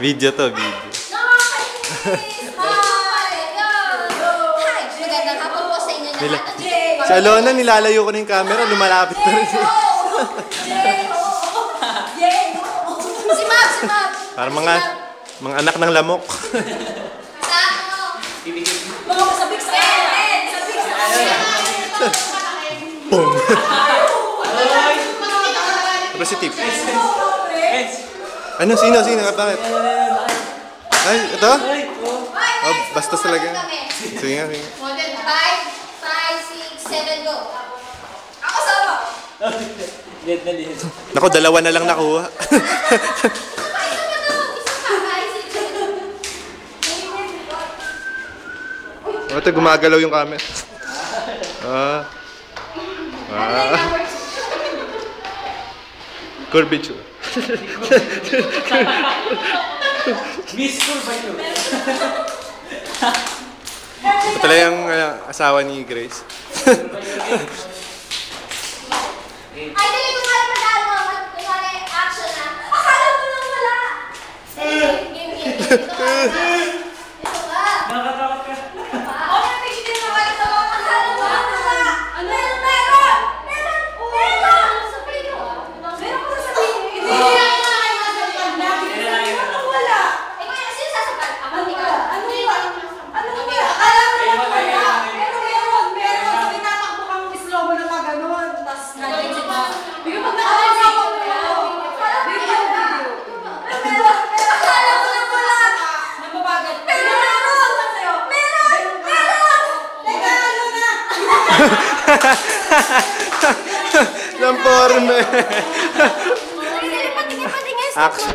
Video to, video. Magandang hapon po sa inyo lahat. Si Alona, nilalayo ko na yung camera, lumalapit na rin. Si Mab, si Mab. Parang mga anak ng lamok. Mga kasabik sa akin. Sabik sa akin. Boom! Ano si Tip? Ano? Sino? Bakit? Ay, ito? Oh, bastos talaga. Sige nga. 5, 5, 6, 7, go. Ako sama. Naku, dalawa na lang nakuha. Ito, gumagalaw yung camera. Curvature. Miss Curvature. Ito pala yung asawa ni Grace. Ay, dali ko nga pag-ano mo. Kunwari, action na. Akala mo lang wala. Game. Ito ka. Nakatakot ka. O, na-picture din naman ito. Akala mo lang wala. Meron! Sabihin ko. Meron ko sasabihin. Hindi lang yung mga kailangan. Wala. Eh, kaya sino sasabat? Ako, ikaw. Ano ba? Akala mo lang wala. Meron. Tinatakbo kang slow mo na pag ganun. Tapos naging siya. Bigyan pag nakakasama mo yun. Video. Akala mo lang wala. Nagbabagat. Meron! Teka, ano na? Lamporme. Patingin. Action.